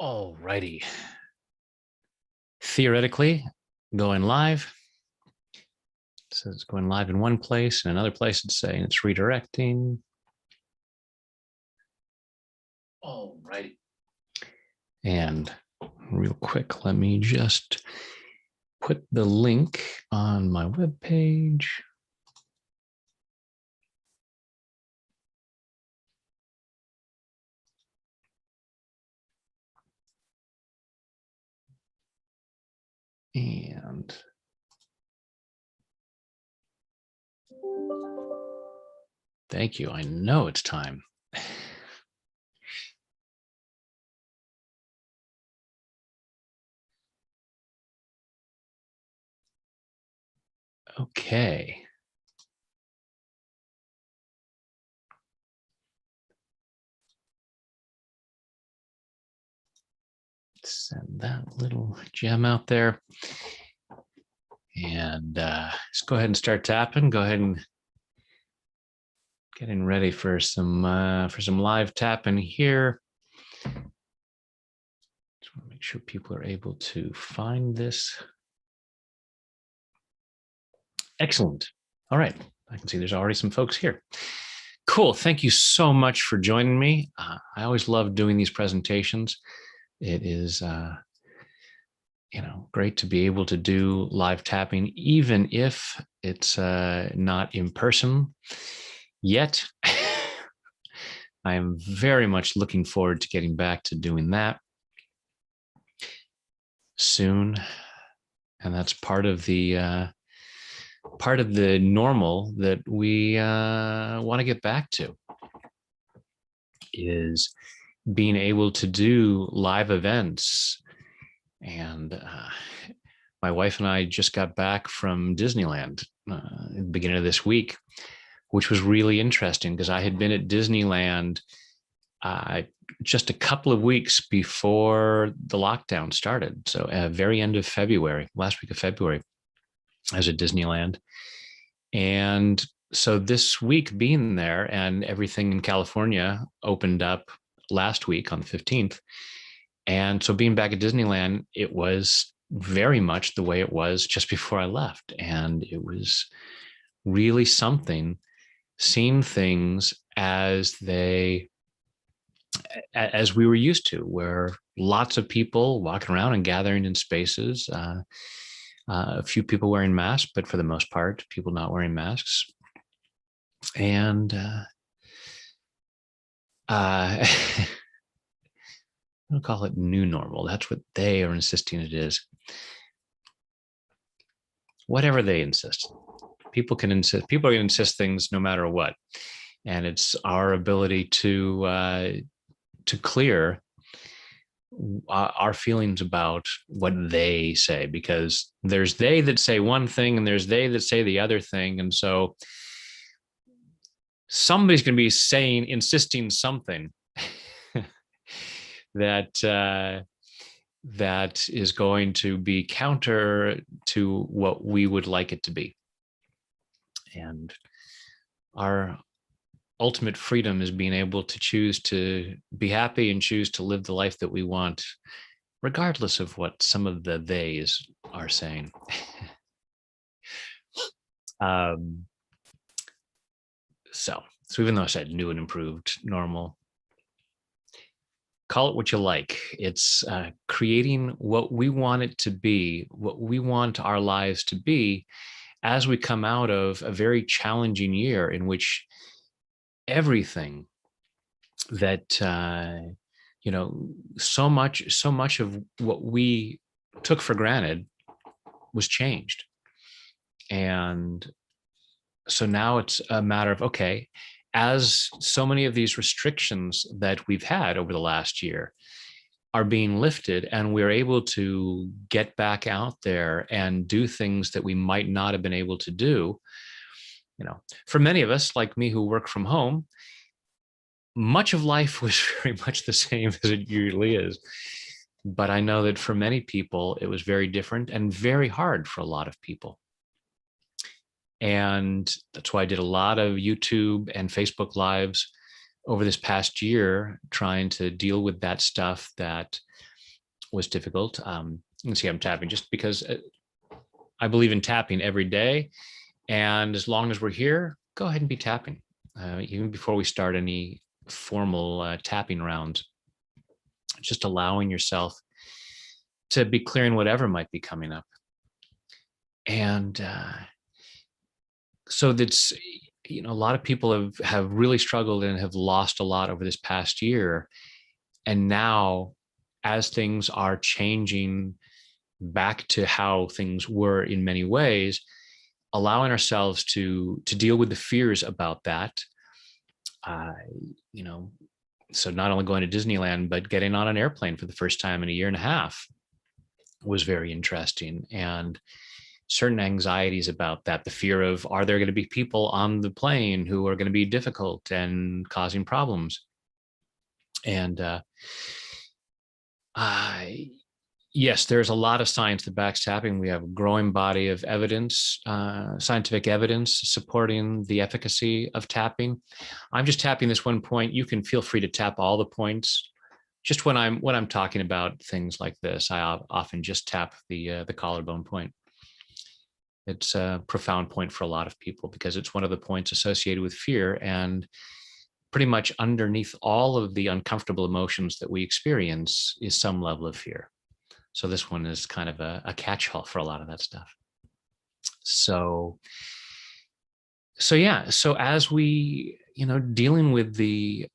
All righty. Theoretically, going live. So it's going live in one place, and another place it's saying it's redirecting. All righty. And real quick, let me just put the link on my webpage. And thank you. I know it's time. Okay. Send that little gem out there. And let's go ahead and start tapping. Go ahead and getting ready for some live tapping here. Just want to make sure people are able to find this. Excellent. All right. I can see there's already some folks here. Cool. Thank you so much for joining me. I always love doing these presentations. It is, great to be able to do live tapping, even if it's not in person yet. I am very much looking forward to getting back to doing that soon. And that's part of the normal that we want to get back to, is being able to do live events. And my wife and I just got back from Disneyland at the beginning of this week, which was really interesting because I had been at Disneyland just a couple of weeks before the lockdown started. So very end of February, last week of February, I was at Disneyland. And so this week being there, and everything in California opened up last week on the 15th. And so being back at Disneyland, it was very much the way it was just before I left. And it was really something, seeing things as we were used to, where lots of people walking around and gathering in spaces, a few people wearing masks, but for the most part, people not wearing masks. And I'll call it new normal. That's what they are insisting it is. Whatever they insist. People can insist. People are going to insist things no matter what. And it's our ability to clear our feelings about what they say, because there's they that say one thing and there's they that say the other thing. And so somebody's going to be insisting something that is going to be counter to what we would like it to be. And our ultimate freedom is being able to choose to be happy and choose to live the life that we want, regardless of what some of the theys are saying. So even though I said new and improved normal, call it what you like. It's creating what we want it to be, what we want our lives to be, as we come out of a very challenging year in which everything that so much of what we took for granted was changed. And so now it's a matter of, okay, as so many of these restrictions that we've had over the last year are being lifted, and we're able to get back out there and do things that we might not have been able to do. For many of us, like me, who work from home, much of life was very much the same as it usually is. But I know that for many people, it was very different and very hard for a lot of people. And that's why I did a lot of YouTube and Facebook Lives over this past year, trying to deal with that stuff that was difficult. You can see I'm tapping just because I believe in tapping every day. And as long as we're here, go ahead and be tapping. Even before we start any formal tapping rounds, just allowing yourself to be clearing whatever might be coming up. And so that's, a lot of people have really struggled and have lost a lot over this past year. And now, as things are changing back to how things were in many ways, allowing ourselves to deal with the fears about that. You know, so not only going to Disneyland, but getting on an airplane for the first time in a year and a half was very interesting. And certain anxieties about that, the fear of, are there going to be people on the plane who are going to be difficult and causing problems? And yes, there's a lot of science that backs tapping. We have a growing body of evidence, scientific evidence supporting the efficacy of tapping. I'm just tapping this one point. You can feel free to tap all the points. Just when I'm talking about things like this, I often just tap the collarbone point. It's a profound point for a lot of people because it's one of the points associated with fear, and pretty much underneath all of the uncomfortable emotions that we experience is some level of fear. So this one is kind of a catch-all for a lot of that stuff. So yeah. So as we, dealing with the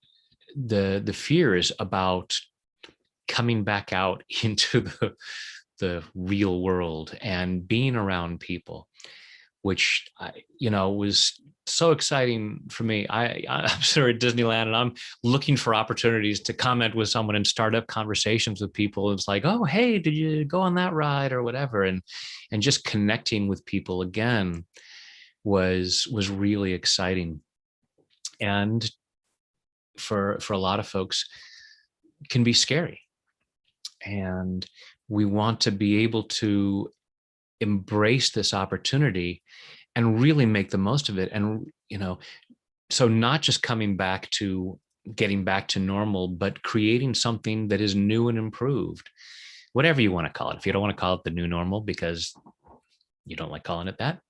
fears about coming back out into the real world and being around people, which was so exciting for me. I'm sort of at Disneyland, and I'm looking for opportunities to comment with someone and start up conversations with people. It's like, oh, hey, did you go on that ride or whatever? And just connecting with people again was really exciting. And for a lot of folks, can be scary. And we want to be able to embrace this opportunity and really make the most of it. And, so not just getting back to normal, but creating something that is new and improved, whatever you want to call it. If you don't want to call it the new normal because you don't like calling it that,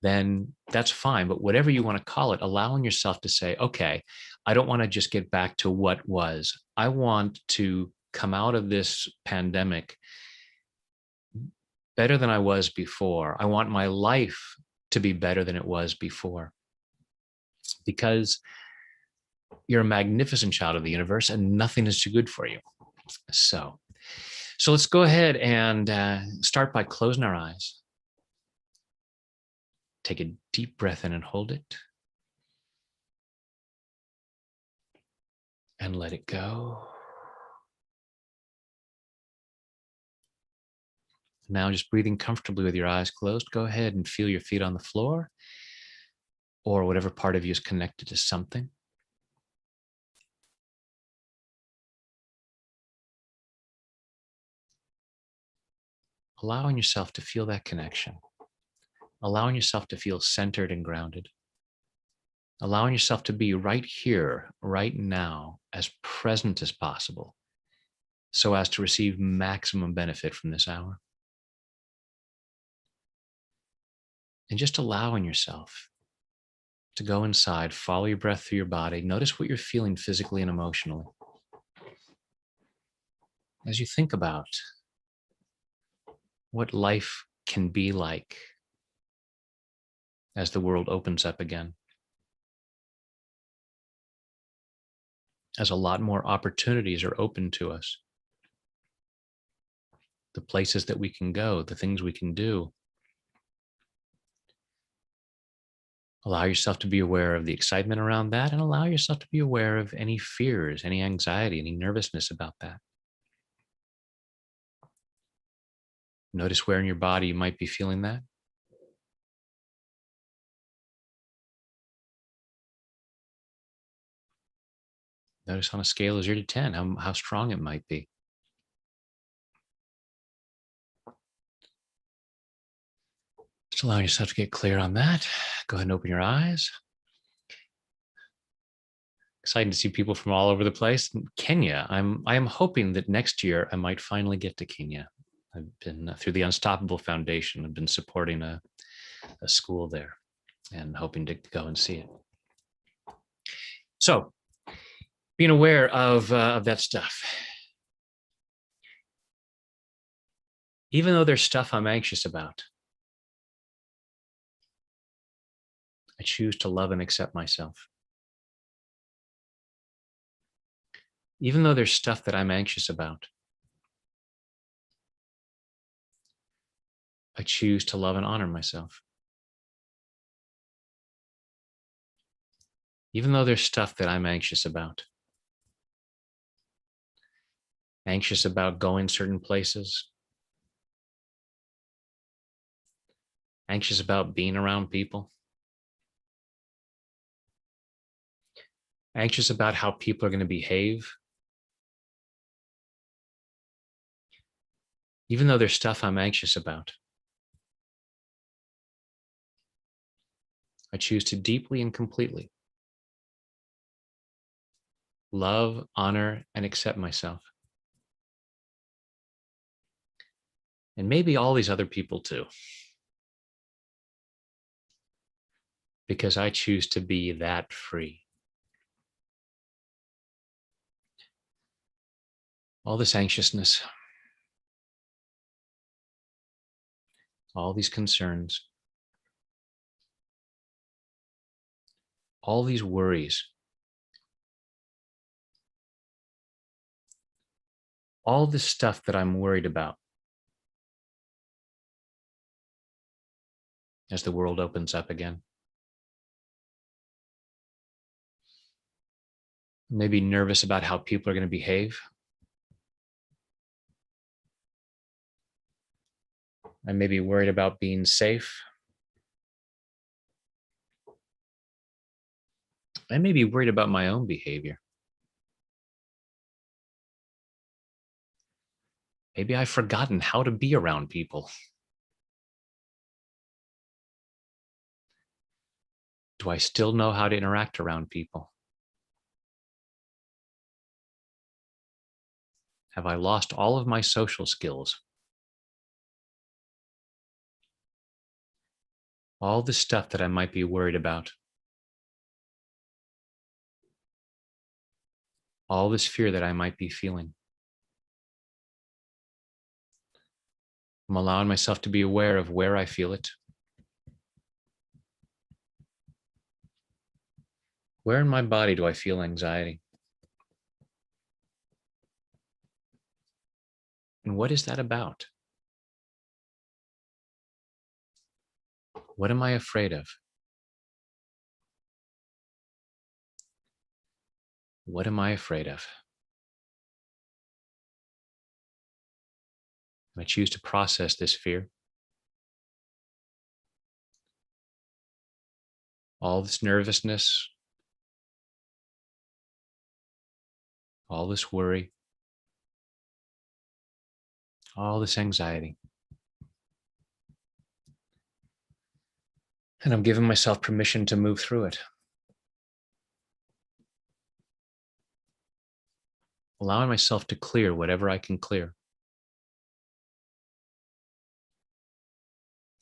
then that's fine. But whatever you want to call it, allowing yourself to say, okay, I don't want to just get back to what was. I want to come out of this pandemic better than I was before. I want my life to be better than it was before, because you're a magnificent child of the universe and nothing is too good for you. So let's go ahead and start by closing our eyes. Take a deep breath in and hold it. And let it go. Now, just breathing comfortably with your eyes closed, go ahead and feel your feet on the floor or whatever part of you is connected to something. Allowing yourself to feel that connection. Allowing yourself to feel centered and grounded. Allowing yourself to be right here, right now, as present as possible, so as to receive maximum benefit from this hour. And just allowing yourself to go inside, follow your breath through your body. Notice what you're feeling physically and emotionally. As you think about what life can be like as the world opens up again, as a lot more opportunities are open to us, the places that we can go, the things we can do. Allow yourself to be aware of the excitement around that, and allow yourself to be aware of any fears, any anxiety, any nervousness about that. Notice where in your body you might be feeling that. Notice on a scale of 0 to 10, how strong it might be. Just allowing yourself to get clear on that. Go ahead and open your eyes. Excited to see people from all over the place. Kenya, I am hoping that next year I might finally get to Kenya. I've been through the Unstoppable Foundation. I've been supporting a school there and hoping to go and see it. So, being aware of that stuff. Even though there's stuff I'm anxious about, I choose to love and accept myself. Even though there's stuff that I'm anxious about, I choose to love and honor myself. Even though there's stuff that I'm anxious about going certain places, anxious about being around people, anxious about how people are going to behave. Even though there's stuff I'm anxious about, I choose to deeply and completely love, honor, and accept myself. And maybe all these other people too. Because I choose to be that free. All this anxiousness, all these concerns, all these worries, all this stuff that I'm worried about as the world opens up again. Maybe nervous about how people are going to behave. I may be worried about being safe. I may be worried about my own behavior. Maybe I've forgotten how to be around people. Do I still know how to interact around people? Have I lost all of my social skills? All the stuff that I might be worried about. All this fear that I might be feeling. I'm allowing myself to be aware of where I feel it. Where in my body do I feel anxiety? And what is that about? What am I afraid of? What am I afraid of? I choose to process this fear. All this nervousness, all this worry, all this anxiety. And I'm giving myself permission to move through it. Allowing myself to clear whatever I can clear.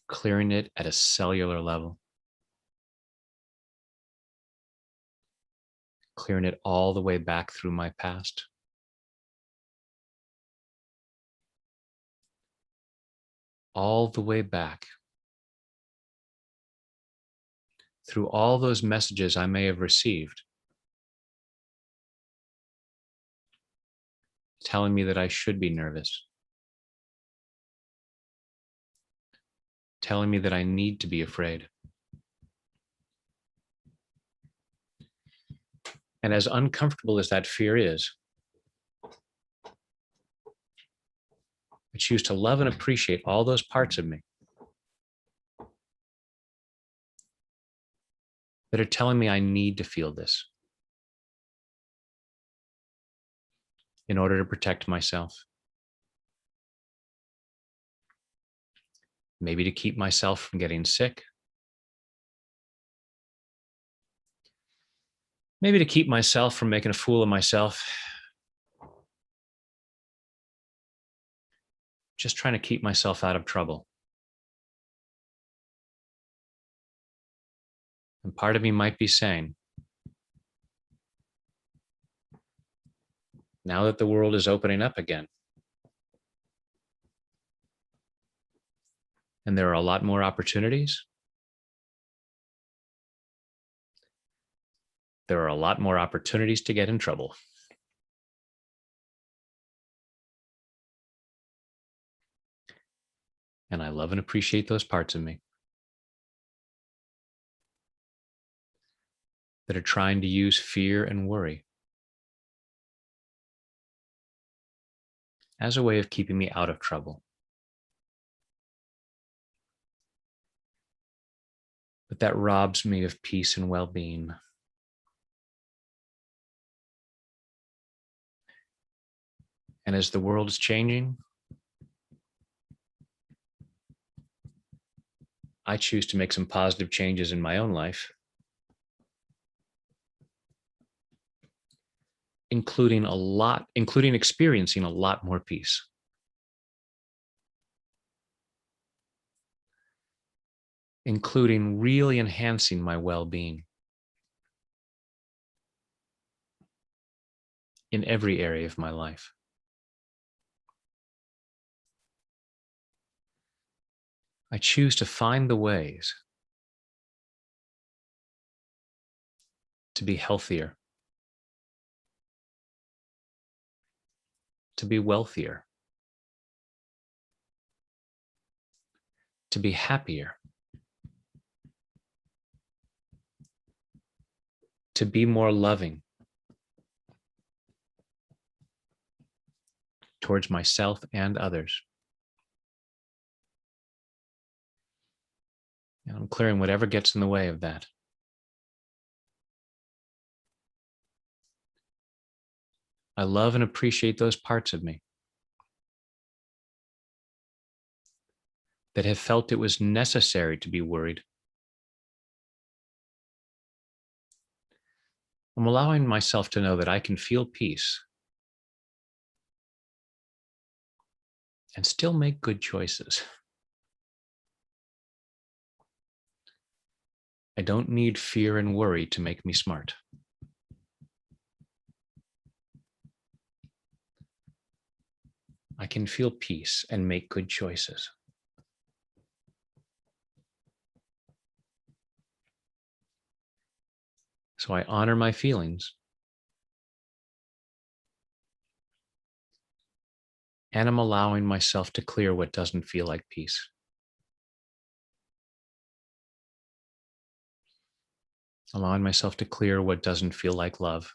Clearing it at a cellular level. Clearing it all the way back through my past. All the way back. Through all those messages I may have received. Telling me that I should be nervous. Telling me that I need to be afraid. And as uncomfortable as that fear is, I choose to love and appreciate all those parts of me that are telling me I need to feel this in order to protect myself. Maybe to keep myself from getting sick. maybe to keep myself from making a fool of myself, just trying to keep myself out of trouble. And part of me might be saying, now that the world is opening up again, and there are a lot more opportunities, there are a lot more opportunities to get in trouble. And I love and appreciate those parts of me that are trying to use fear and worry as a way of keeping me out of trouble. But that robs me of peace and well-being. And as the world is changing, I choose to make some positive changes in my own life, including experiencing a lot more peace. Including really enhancing my well-being in every area of my life. I choose to find the ways to be healthier, to be wealthier, to be happier, to be more loving towards myself and others. And I'm clearing whatever gets in the way of that. I love and appreciate those parts of me that have felt it was necessary to be worried. I'm allowing myself to know that I can feel peace and still make good choices. I don't need fear and worry to make me smart. I can feel peace and make good choices. So I honor my feelings and I'm allowing myself to clear what doesn't feel like peace. Allowing myself to clear what doesn't feel like love.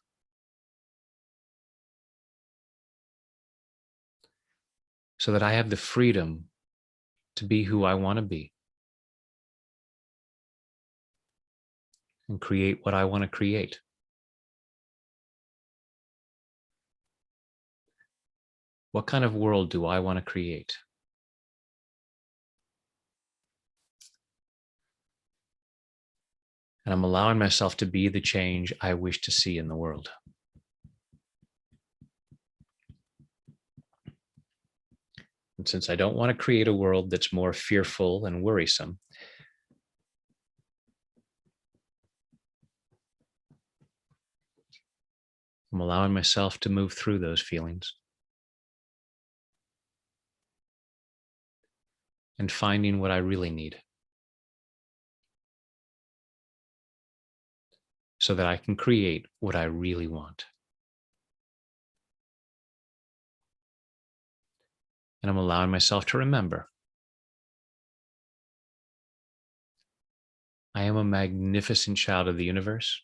So that I have the freedom to be who I want to be and create what I want to create. What kind of world do I want to create? And I'm allowing myself to be the change I wish to see in the world. And since I don't want to create a world that's more fearful and worrisome, I'm allowing myself to move through those feelings and finding what I really need so that I can create what I really want. And I'm allowing myself to remember I am a magnificent child of the universe,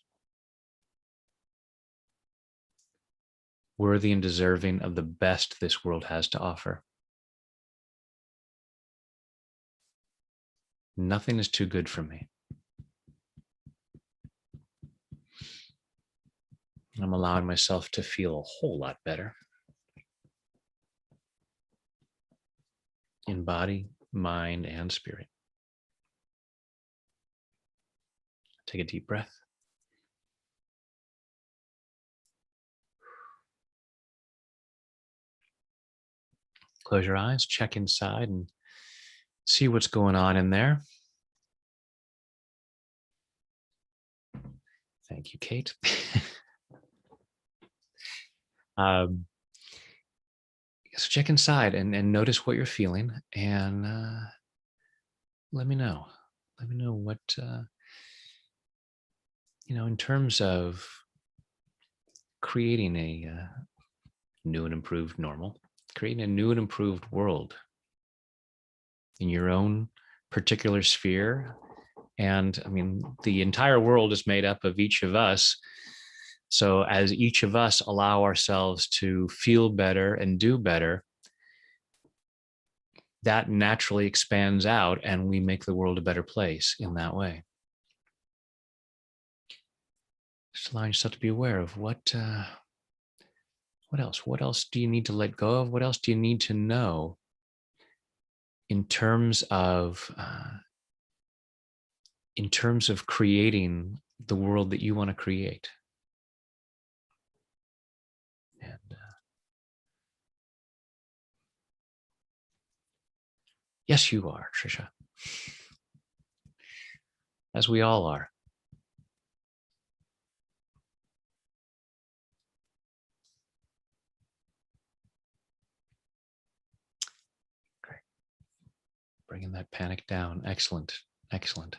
worthy and deserving of the best this world has to offer. Nothing is too good for me. I'm allowing myself to feel a whole lot better in body, mind, and spirit. Take a deep breath. Close your eyes, check inside, and see what's going on in there. Thank you, Kate. So check inside and notice what you're feeling, and let me know. Let me know what, in terms of creating a new and improved normal, creating a new and improved world in your own particular sphere. And I mean, the entire world is made up of each of us. So as each of us allow ourselves to feel better and do better, that naturally expands out and we make the world a better place in that way. Just allowing yourself to be aware of what else do you need to let go of? What else do you need to know in terms of creating the world that you want to create? And yes, you are, Trisha, as we all are. Great. Bringing that panic down. Excellent. Excellent.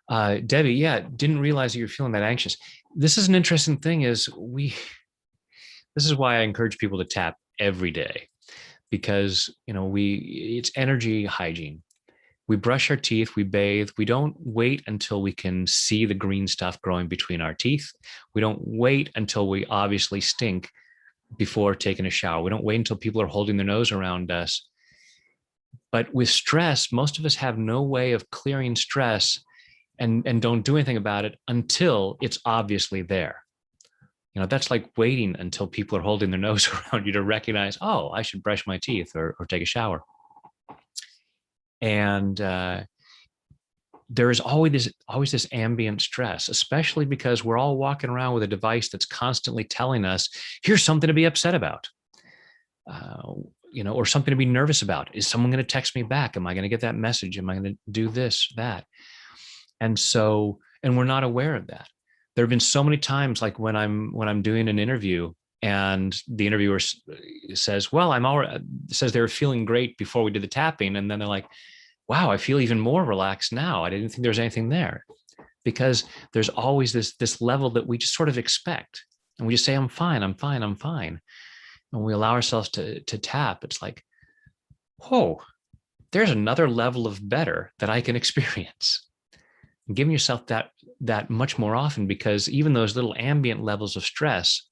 Debbie, yeah, didn't realize that you're feeling that anxious. This is an interesting thing this is why I encourage people to tap every day, because, it's energy hygiene. We brush our teeth, we bathe. We don't wait until we can see the green stuff growing between our teeth. We don't wait until we obviously stink before taking a shower. We don't wait until people are holding their nose around us. But with stress, most of us have no way of clearing stress and don't do anything about it until it's obviously there. That's like waiting until people are holding their nose around you to recognize, oh, I should brush my teeth or take a shower. And there is always this ambient stress, especially because we're all walking around with a device that's constantly telling us, here's something to be upset about, or something to be nervous about. Is someone going to text me back? Am I going to get that message? Am I going to do this, that? And we're not aware of that. There have been so many times, like when I'm doing an interview and the interviewer says, well, says they were feeling great before we did the tapping. And then they're like, wow, I feel even more relaxed now. I didn't think there was anything there, because there's always this level that we just sort of expect. And we just say, I'm fine, I'm fine, I'm fine. And we allow ourselves to tap. It's like, whoa, there's another level of better that I can experience. And giving yourself that much more often, because even those little ambient levels of stress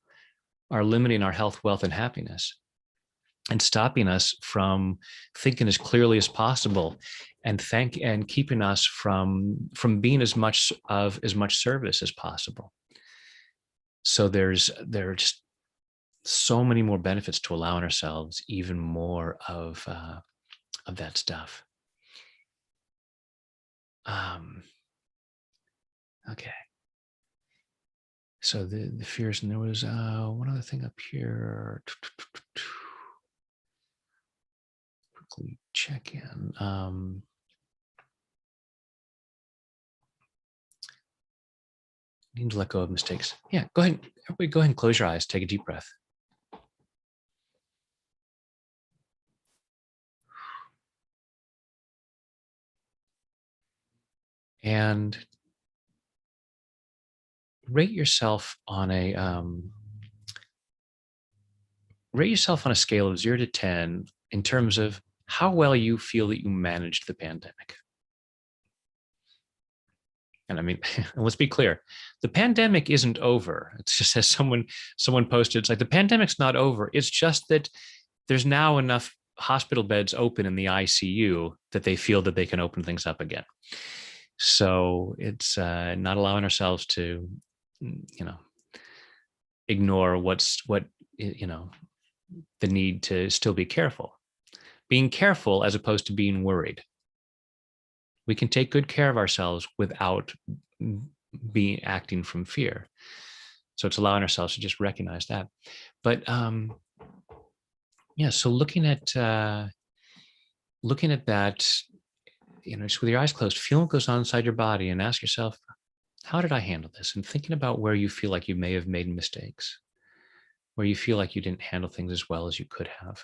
are limiting our health, wealth, and happiness, and stopping us from thinking as clearly as possible, and keeping us from being as much service as possible. So there are just so many more benefits to allowing ourselves even more of that stuff. Okay. So the fears, and there was one other thing up here. Quickly check in. Need to let go of mistakes. Yeah, go ahead. Everybody, go ahead and close your eyes. Take a deep breath. And rate yourself on a scale of 0 to 10 in terms of how well you feel that you managed the pandemic. And I mean, let's be clear, the pandemic isn't over. It's just, as someone posted, it's like, the pandemic's not over. It's just that there's now enough hospital beds open in the ICU that they feel that they can open things up again. So it's not allowing ourselves to, ignore the need to still be careful. Being careful as opposed to being worried. We can take good care of ourselves without acting from fear. So it's allowing ourselves to just recognize that. But Yeah. So looking at that, just with your eyes closed, feel what goes on inside your body and ask yourself, how did I handle this? And thinking about where you feel like you may have made mistakes, where you feel like you didn't handle things as well as you could have.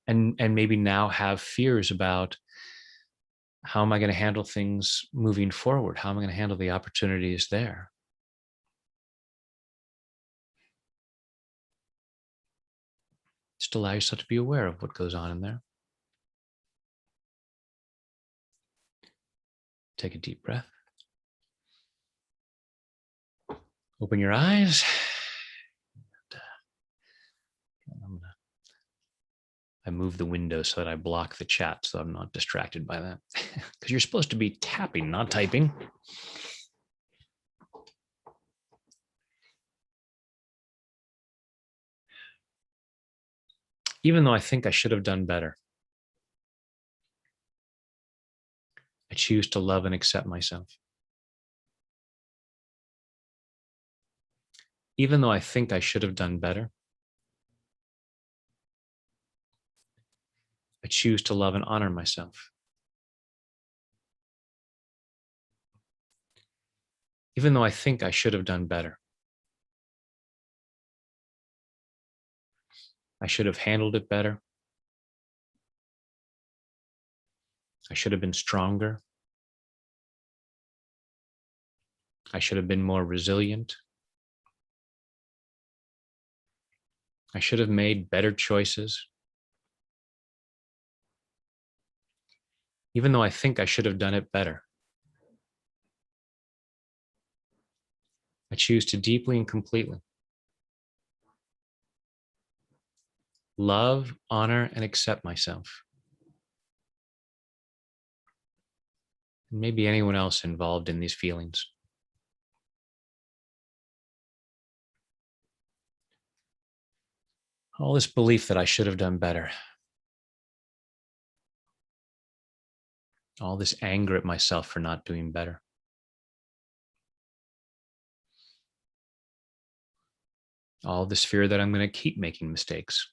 And maybe now have fears about, how am I going to handle things moving forward? How am I going to handle the opportunities there? Just allow yourself to be aware of what goes on in there. Take a deep breath. Open your eyes. I move the window so that I block the chat so I'm not distracted by that. Because you're supposed to be tapping, not typing. Even though I think I should have done better, I choose to love and accept myself. Even though I think I should have done better, I choose to love and honor myself. Even though I think I should have done better, I should have handled it better. I should have been stronger. I should have been more resilient. I should have made better choices. Even though I think I should have done it better, I choose to deeply and completely love, honor, and accept myself. And maybe anyone else involved in these feelings. All this belief that I should have done better. All this anger at myself for not doing better. All this fear that I'm going to keep making mistakes.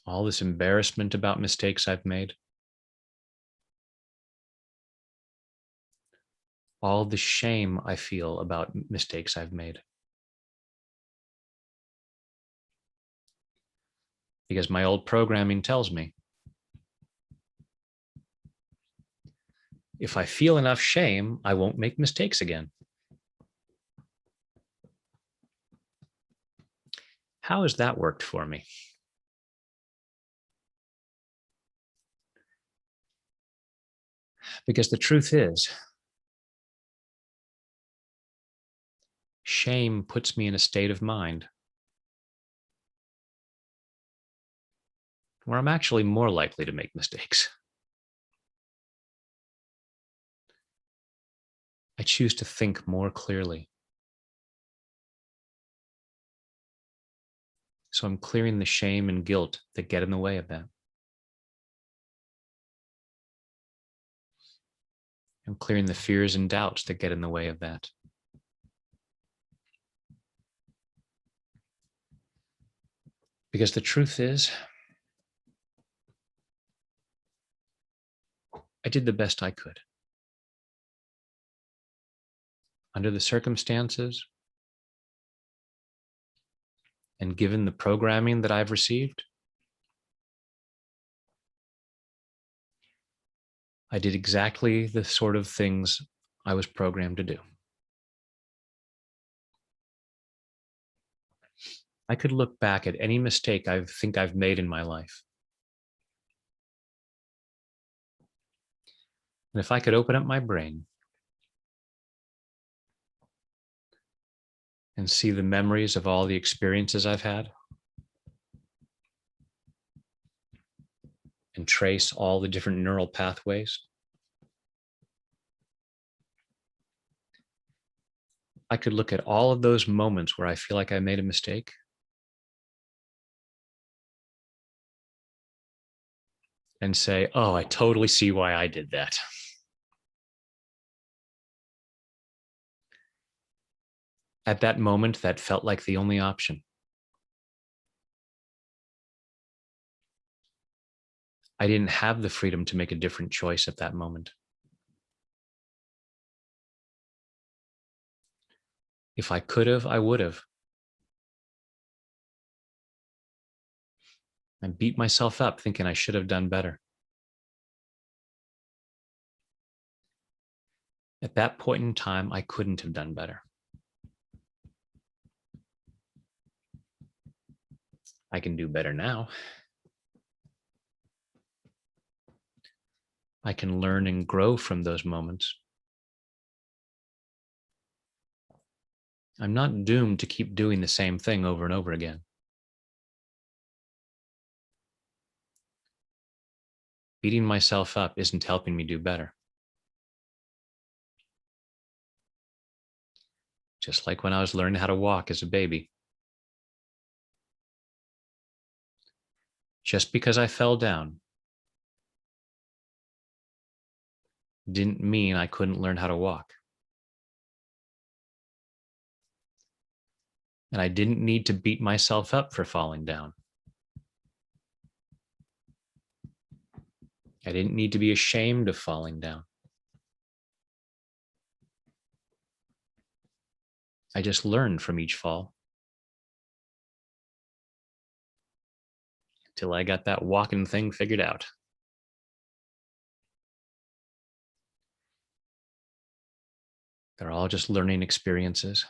All this embarrassment about mistakes I've made. All the shame I feel about mistakes I've made. Because my old programming tells me, if I feel enough shame, I won't make mistakes again. How has that worked for me? Because the truth is, shame puts me in a state of mind where I'm actually more likely to make mistakes. I choose to think more clearly. So I'm clearing the shame and guilt that get in the way of that. I'm clearing the fears and doubts that get in the way of that. Because the truth is, I did the best I could. Under the circumstances, and given the programming that I've received, I did exactly the sort of things I was programmed to do. I could look back at any mistake I think I've made in my life. And if I could open up my brain and see the memories of all the experiences I've had, and trace all the different neural pathways, I could look at all of those moments where I feel like I made a mistake and say, oh, I totally see why I did that. At that moment, that felt like the only option. I didn't have the freedom to make a different choice at that moment. If I could have, I would have. I beat myself up thinking I should have done better. At that point in time, I couldn't have done better. I can do better now. I can learn and grow from those moments. I'm not doomed to keep doing the same thing over and over again. Beating myself up isn't helping me do better. Just like when I was learning how to walk as a baby. Just because I fell down didn't mean I couldn't learn how to walk. And I didn't need to beat myself up for falling down. I didn't need to be ashamed of falling down. I just learned from each fall till I got that walking thing figured out. They're all just learning experiences.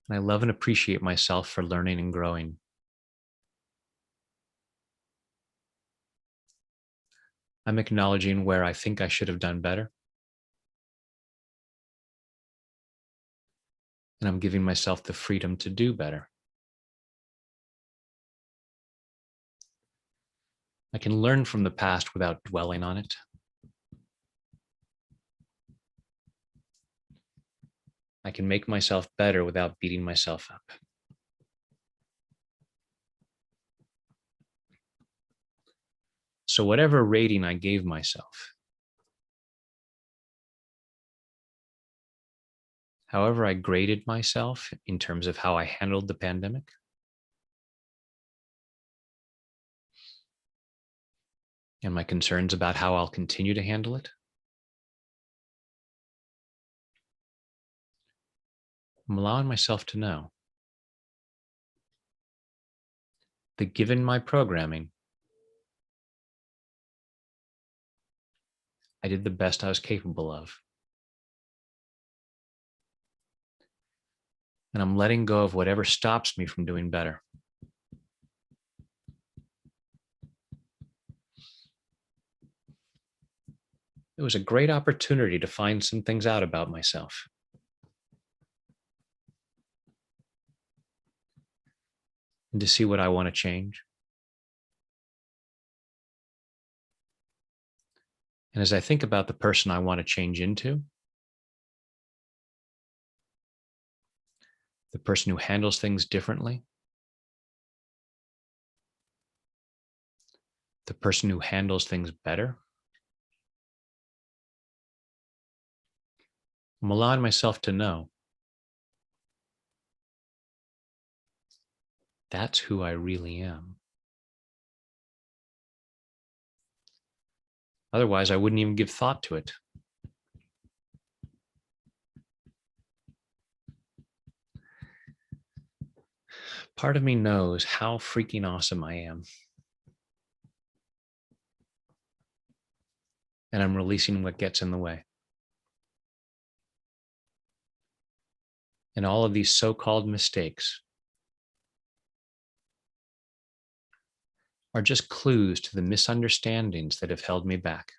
And I love and appreciate myself for learning and growing. I'm acknowledging where I think I should have done better. And I'm giving myself the freedom to do better. I can learn from the past without dwelling on it. I can make myself better without beating myself up. So whatever rating I gave myself, however I graded myself in terms of how I handled the pandemic, and my concerns about how I'll continue to handle it, I'm allowing myself to know that given my programming, I did the best I was capable of. And I'm letting go of whatever stops me from doing better. It was a great opportunity to find some things out about myself. And to see what I want to change. And as I think about the person I want to change into, the person who handles things differently, the person who handles things better, I'm allowing myself to know that's who I really am. Otherwise, I wouldn't even give thought to it. Part of me knows how freaking awesome I am. And I'm releasing what gets in the way. And all of these so-called mistakes are just clues to the misunderstandings that have held me back.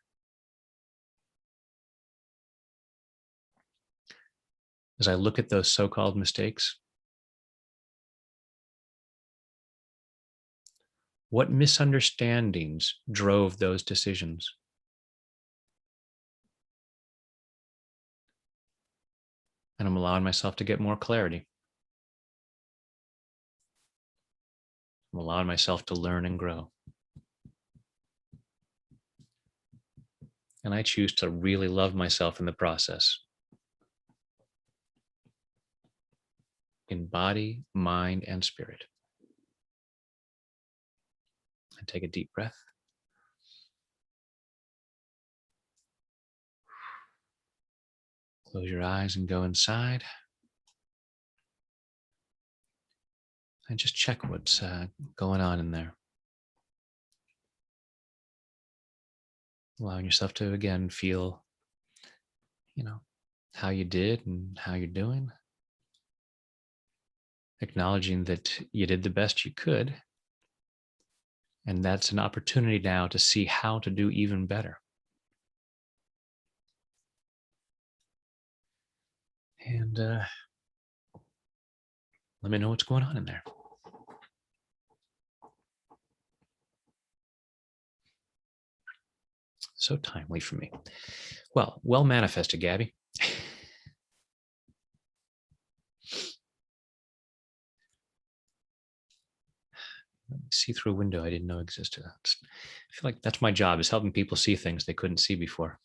As I look at those so-called mistakes, what misunderstandings drove those decisions? And I'm allowing myself to get more clarity. I'm allowing myself to learn and grow. And I choose to really love myself in the process. in body, mind, and spirit. And take a deep breath. Close your eyes and go inside. And just check what's going on in there. Allowing yourself to, again, feel, how you did and how you're doing. Acknowledging that you did the best you could. And that's an opportunity now to see how to do even better. And let me know what's going on in there. So timely for me. Well manifested, Gabby. See through a window I didn't know existed. I feel like that's my job, is helping people see things they couldn't see before.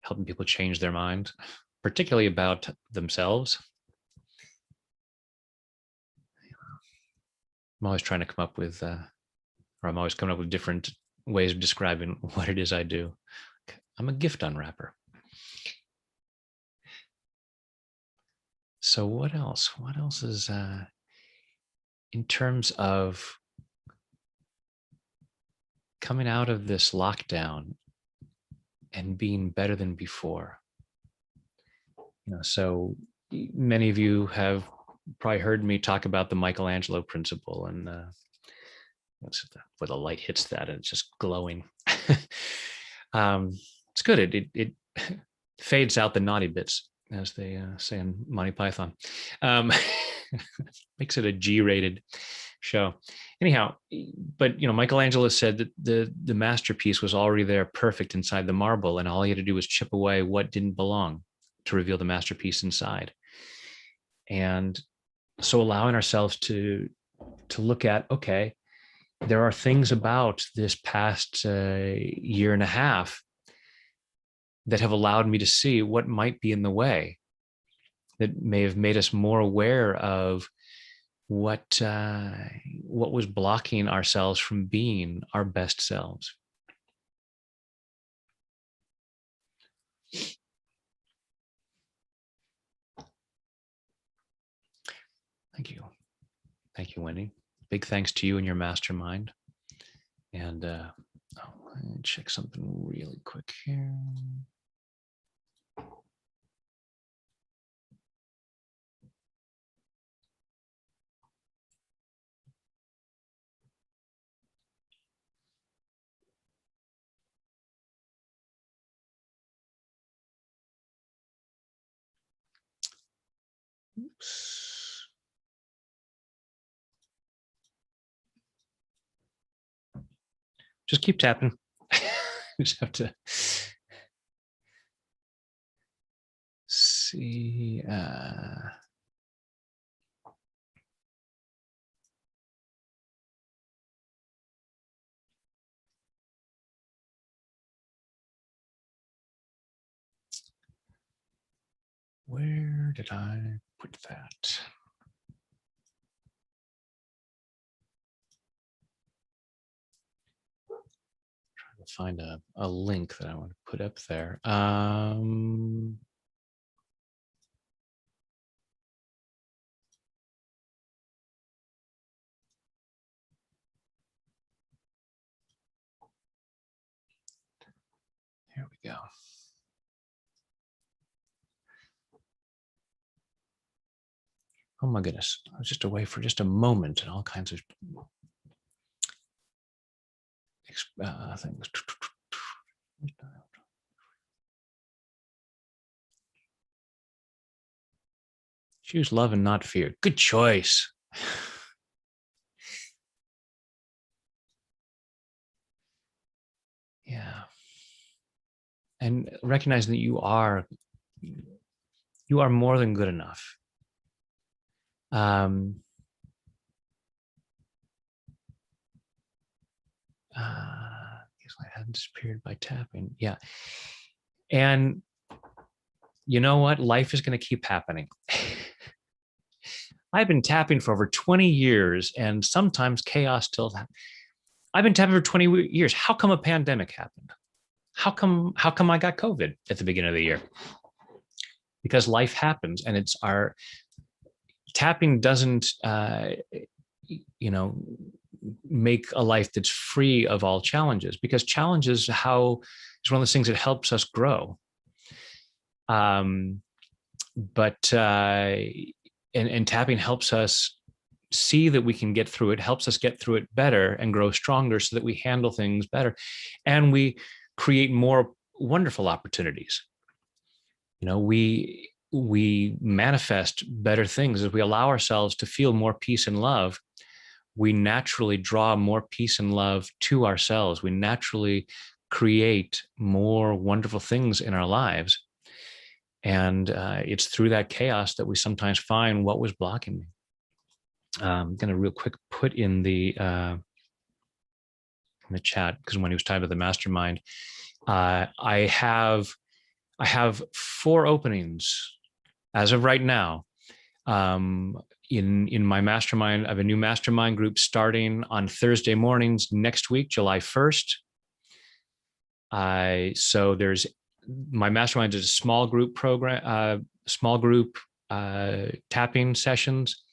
Helping people change their mind, particularly about themselves. I'm always trying to come up with, or I'm always coming up with different ways of describing what it is I do. I'm a gift unwrapper. So what else? What else is, in terms of coming out of this lockdown and being better than before? So many of you have probably heard me talk about the Michelangelo principle, and where the light hits that and it's just glowing. It's good. It fades out the naughty bits, as they say in Monty Python. Makes it a G-rated show. Anyhow, but Michelangelo said that the masterpiece was already there, perfect inside the marble, and all he had to do was chip away what didn't belong to reveal the masterpiece inside. And so allowing ourselves to look at, okay, there are things about this past year and a half that have allowed me to see what might be in the way, that may have made us more aware of what was blocking ourselves from being our best selves. Thank you. Thank you, Wendy. Big thanks to you and your mastermind. And let me check something really quick here. Oops. Just keep tapping. Just have to see. Where did I put that? Trying to find a link that I want to put up there. Here we go. Oh my goodness, I was just away for just a moment and all kinds of things. Choose love and not fear. Good choice. Yeah. And recognizing that you are more than good enough. Guess I hadn't disappeared by tapping. Yeah. And you know what? Life is going to keep happening. I've been tapping for over 20 years and sometimes chaos still happens. I've been tapping for 20 years. How come a pandemic happened? How come I got COVID at the beginning of the year? Because life happens, and it's our tapping doesn't you know make a life that's free of all challenges, because challenges how is one of those things that helps us grow. But and tapping helps us see that we can get through it, helps us get through it better and grow stronger so that we handle things better and we create more wonderful opportunities. We manifest better things as we allow ourselves to feel more peace and love. We naturally draw more peace and love to ourselves. We naturally create more wonderful things in our lives. And it's through that chaos that we sometimes find what was blocking me. I'm going to real quick put in the chat, because when he was talking about the mastermind, I have 4 openings as of right now. In my mastermind, I have a new mastermind group starting on Thursday mornings next week, July 1st. So there's my mastermind is a small group program, tapping sessions,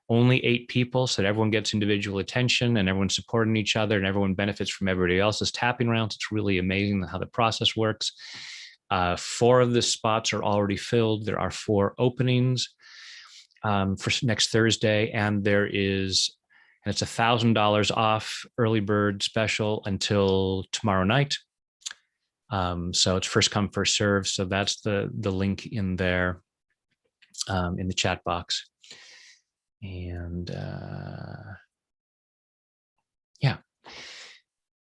only 8 people, so that everyone gets individual attention and everyone's supporting each other and everyone benefits from everybody else's tapping rounds. It's really amazing how the process works. 4 of the spots are already filled. There are 4 openings for next Thursday, and and it's $1,000 off early bird special until tomorrow night. So it's first come, first serve. So that's the link in there, in the chat box. And yeah,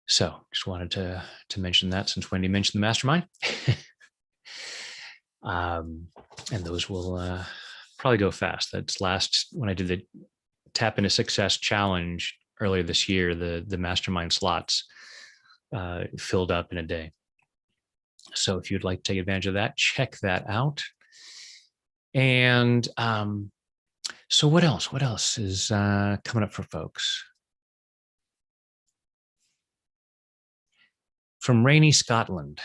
so just wanted to mention that since Wendy mentioned the mastermind. And those will probably go fast. That's when I did the Tap into Success challenge earlier this year, the mastermind slots filled up in a day. So if you'd like to take advantage of that, check that out. And so what else? What else is coming up for folks? From rainy Scotland,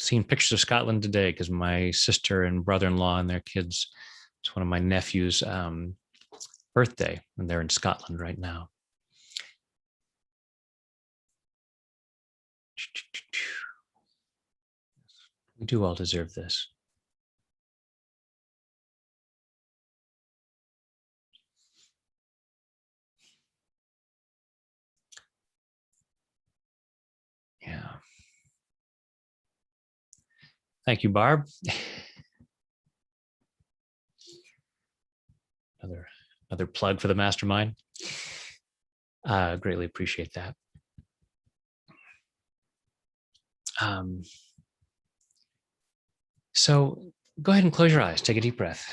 seen pictures of Scotland today because my sister and brother-in-law and their kids, it's one of my nephew's birthday, and they're in Scotland right now. We do all deserve this. Yeah. Thank you, Barb. Another plug for the mastermind. Greatly appreciate that. So go ahead and close your eyes. Take a deep breath.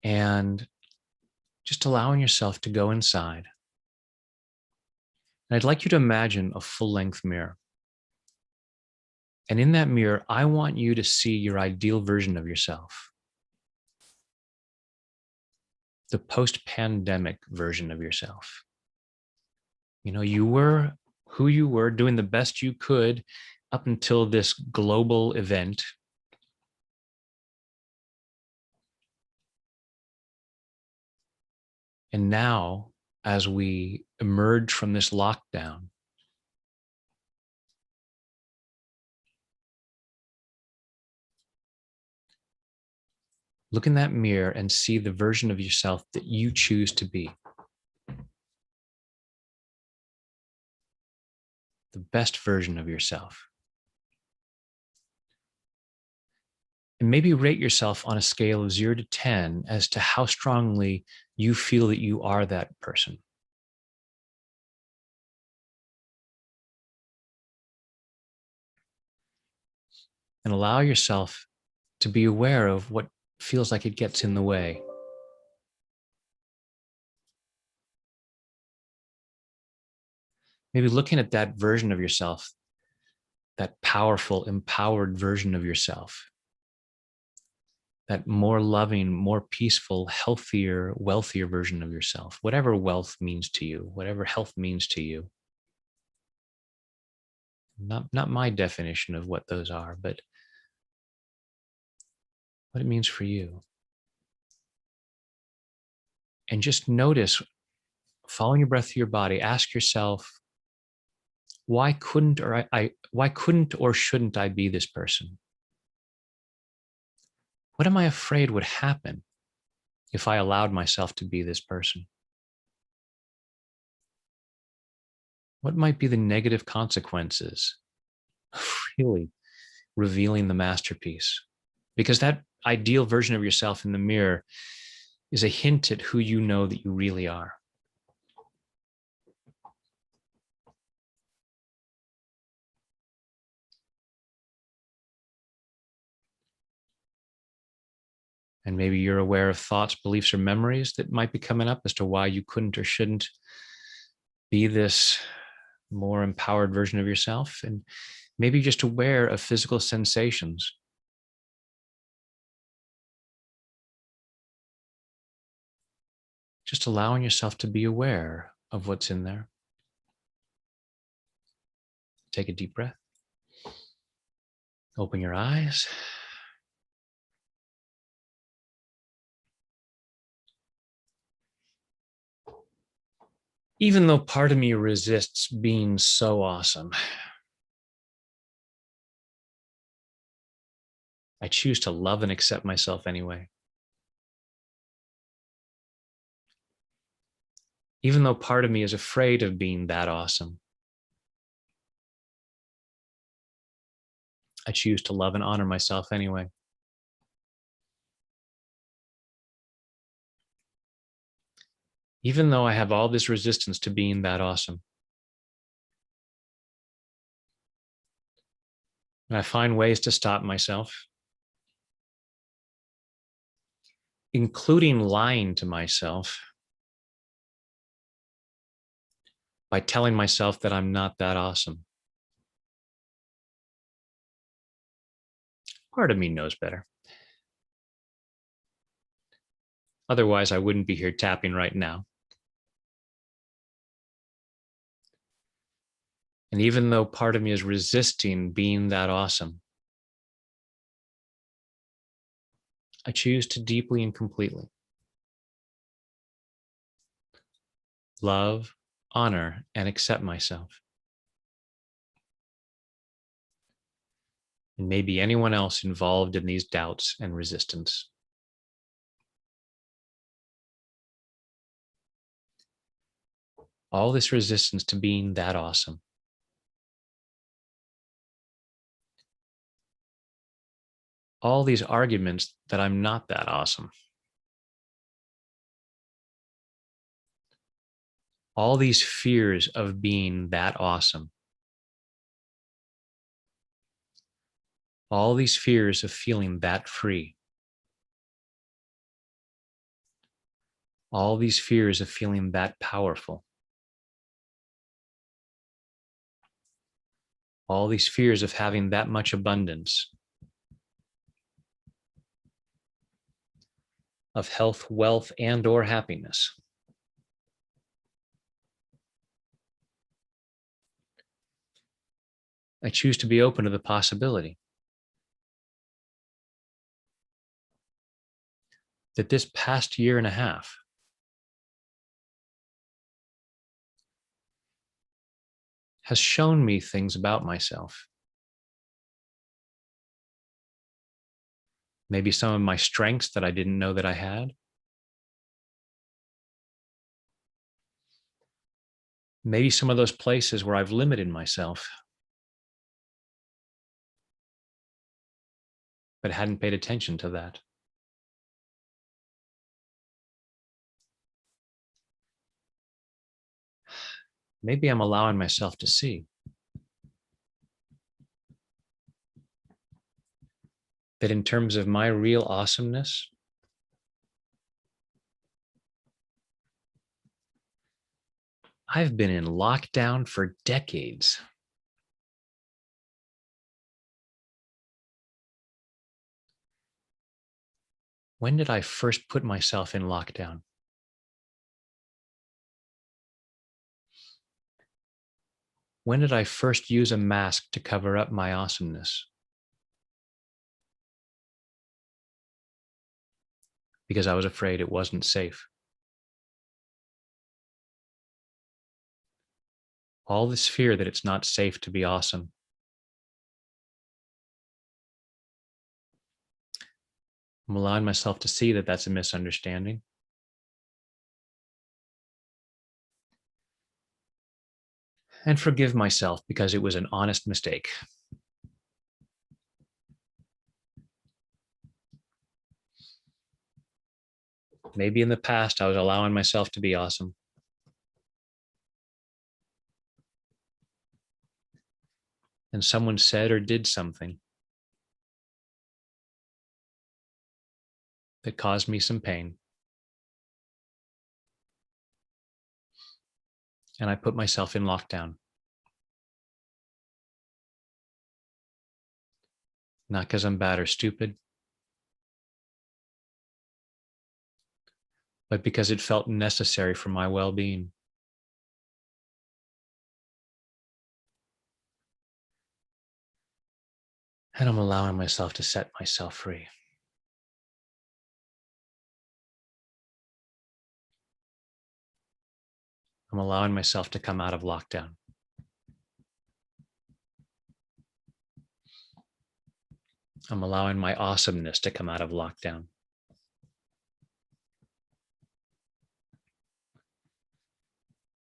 And just allowing yourself to go inside. And I'd like you to imagine a full-length mirror. And in that mirror, I want you to see your ideal version of yourself. The post-pandemic version of yourself. You were who you were, doing the best you could up until this global event. And now, as we emerge from this lockdown, look in that mirror and see the version of yourself that you choose to be. The best version of yourself. And maybe rate yourself on a scale of 0 to 10 as to how strongly you feel that you are that person. And allow yourself to be aware of what feels like it gets in the way. Maybe looking at that version of yourself that powerful, empowered version of yourself, that more loving, more peaceful, healthier, wealthier version of yourself, whatever wealth means to you, whatever health means to you. Not my definition of what those are, but what it means for you. And just notice, following your breath through your body, ask yourself, why couldn't or shouldn't I be this person? What am I afraid would happen if I allowed myself to be this person? What might be the negative consequences of really revealing the masterpiece? Because that ideal version of yourself in the mirror is a hint at who you know that you really are. And maybe you're aware of thoughts, beliefs, or memories that might be coming up as to why you couldn't or shouldn't be this more empowered version of yourself. And maybe just aware of physical sensations. Just allowing yourself to be aware of what's in there. Take a deep breath. Open your eyes. Even though part of me resists being so awesome, I choose to love and accept myself anyway. Even though part of me is afraid of being that awesome, I choose to love and honor myself anyway. Even though I have all this resistance to being that awesome, and I find ways to stop myself, including lying to myself by telling myself that I'm not that awesome. Part of me knows better. Otherwise, I wouldn't be here tapping right now. And even though part of me is resisting being that awesome, I choose to deeply and completely love, honor, and accept myself. And maybe anyone else involved in these doubts and resistance. All this resistance to being that awesome. All these arguments that I'm not that awesome. All these fears of being that awesome. All these fears of feeling that free. All these fears of feeling that powerful. All these fears of having that much abundance, of health, wealth, and or happiness. I choose to be open to the possibility that this past year and a half has shown me things about myself. Maybe some of my strengths that I didn't know that I had. Maybe some of those places where I've limited myself, but hadn't paid attention to that. Maybe I'm allowing myself to see that in terms of my real awesomeness, I've been in lockdown for decades. When did I first put myself in lockdown? When did I first use a mask to cover up my awesomeness? Because I was afraid it wasn't safe. All this fear that it's not safe to be awesome. I'm allowing myself to see that that's a misunderstanding. And forgive myself because it was an honest mistake. Maybe in the past, I was allowing myself to be awesome. And someone said or did something that caused me some pain. And I put myself in lockdown. Not because I'm bad or stupid, but because it felt necessary for my well-being. And I'm allowing myself to set myself free. I'm allowing myself to come out of lockdown. I'm allowing my awesomeness to come out of lockdown.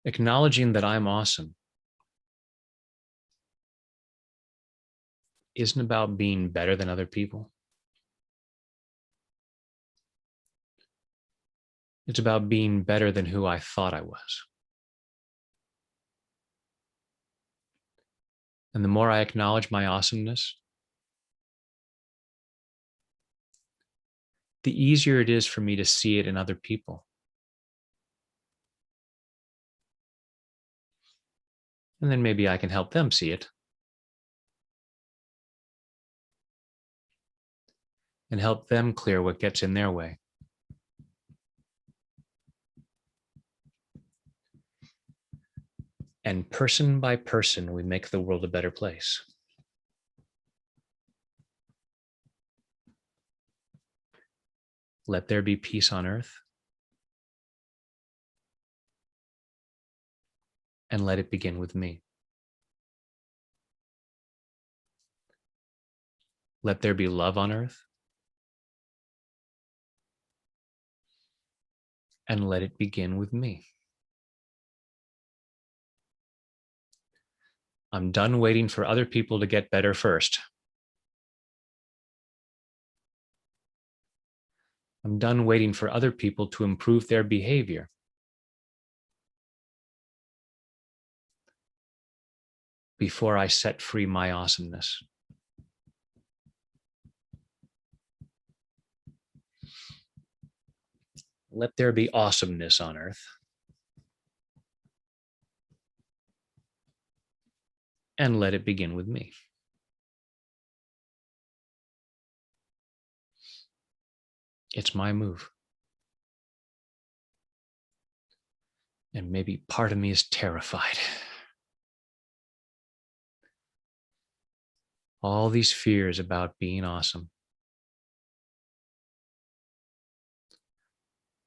Acknowledging that I'm awesome isn't about being better than other people. It's about being better than who I thought I was. And the more I acknowledge my awesomeness, the easier it is for me to see it in other people. And then maybe I can help them see it and help them clear what gets in their way. And person by person, we make the world a better place. Let there be peace on earth, and let it begin with me. Let there be love on earth, and let it begin with me. I'm done waiting for other people to get better first. I'm done waiting for other people to improve their behavior. Before I set free my awesomeness. Let there be awesomeness on earth, and let it begin with me. It's my move. And maybe part of me is terrified. All these fears about being awesome.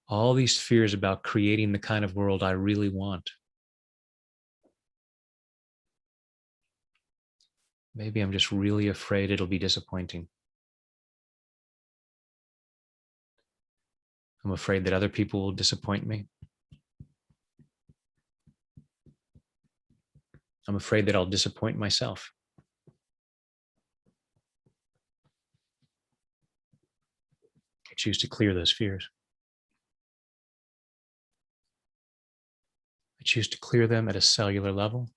All these fears about creating the kind of world I really want. Maybe I'm just really afraid it'll be disappointing. I'm afraid that other people will disappoint me. I'm afraid that I'll disappoint myself. I choose to clear those fears. I choose to clear them at a cellular level.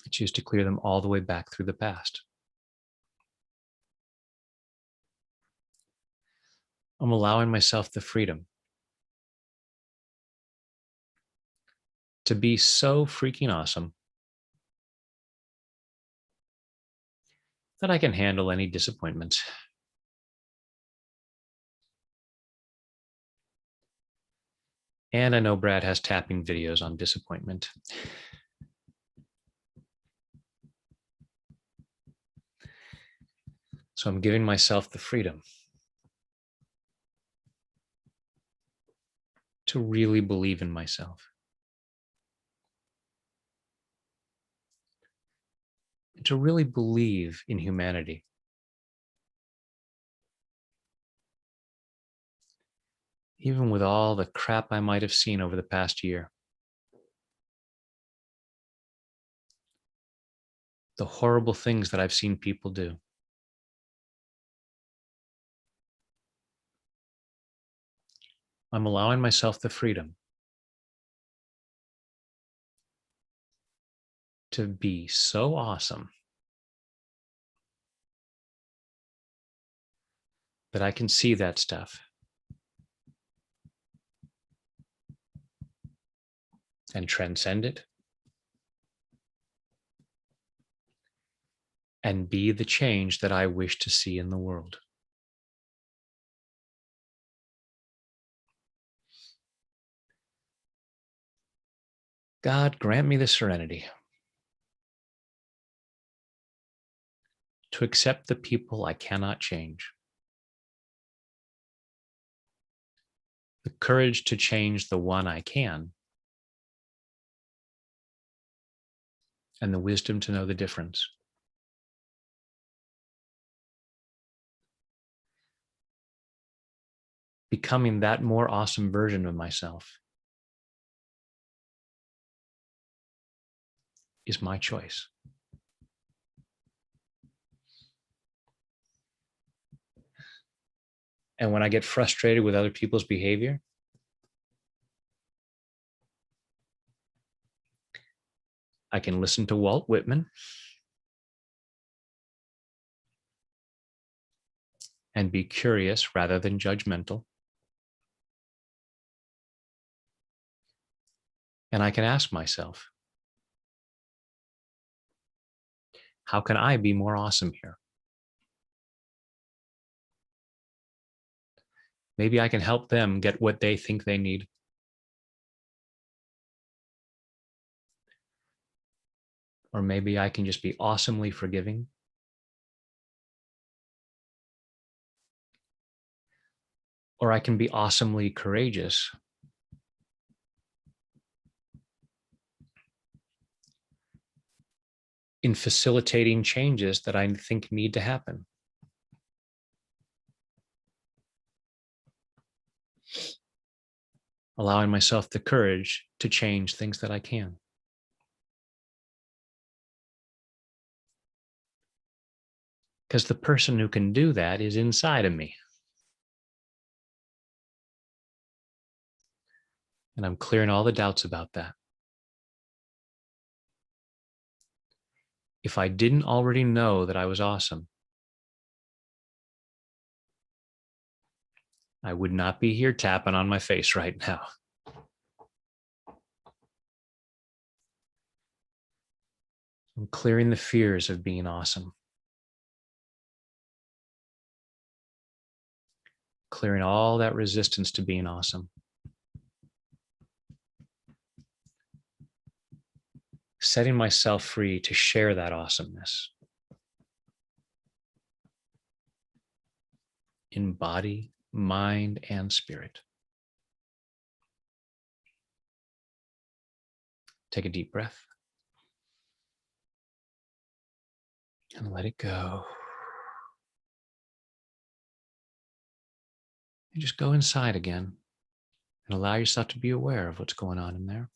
I choose to clear them all the way back through the past. I'm allowing myself the freedom to be so freaking awesome that I can handle any disappointment. And I know Brad has tapping videos on disappointment. So I'm giving myself the freedom to really believe in myself, to really believe in humanity. Even with all the crap I might have seen over the past year, the horrible things that I've seen people do. I'm allowing myself the freedom to be so awesome that I can see that stuff and transcend it and be the change that I wish to see in the world. God, grant me the serenity to accept the people I cannot change, the courage to change the one I can, and the wisdom to know the difference. Becoming that more awesome version of myself is my choice. And when I get frustrated with other people's behavior, I can listen to Walt Whitman and be curious rather than judgmental. And I can ask myself, how can I be more awesome here? Maybe I can help them get what they think they need. Or maybe I can just be awesomely forgiving. Or I can be awesomely courageous in facilitating changes that I think need to happen. Allowing myself the courage to change things that I can. Because the person who can do that is inside of me. And I'm clearing all the doubts about that. If I didn't already know that I was awesome, I would not be here tapping on my face right now. I'm clearing the fears of being awesome. Clearing all that resistance to being awesome. Setting myself free to share that awesomeness in body, mind, and spirit. Take a deep breath and let it go. And just go inside again and allow yourself to be aware of what's going on in there.